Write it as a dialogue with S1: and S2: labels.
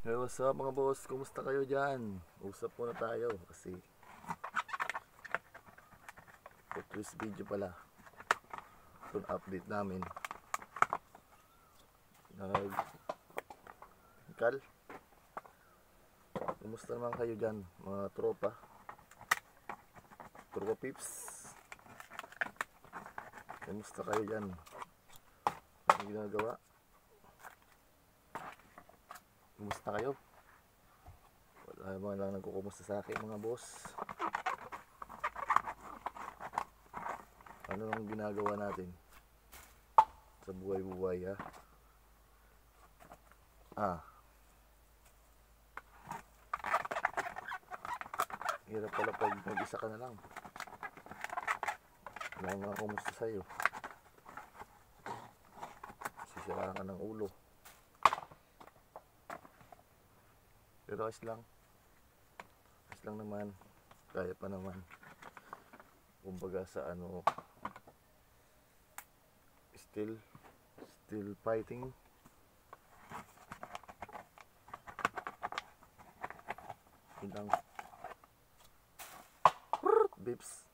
S1: Hey, what's up mga boss? Kumusta kayo dyan? Usap muna tayo kasi for twist video pala itong update namin. Kal, kumusta naman kayo dyan mga tropa peeps? Kumusta kayo dyan? Anong ginagawa? Kumusta kayo? Wala naman lang nagkukumusta sa akin mga boss. Ano ang ginagawa natin sa buhay-buhay ha? Hirap pala pag mag-isa ka na lang. Wala nga kumusta sa'yo. Sisiraan ka ng ulo. Pero ayos lang naman, kaya pa naman. Kumbaga sa ano, still fighting. Yun lang. Bips.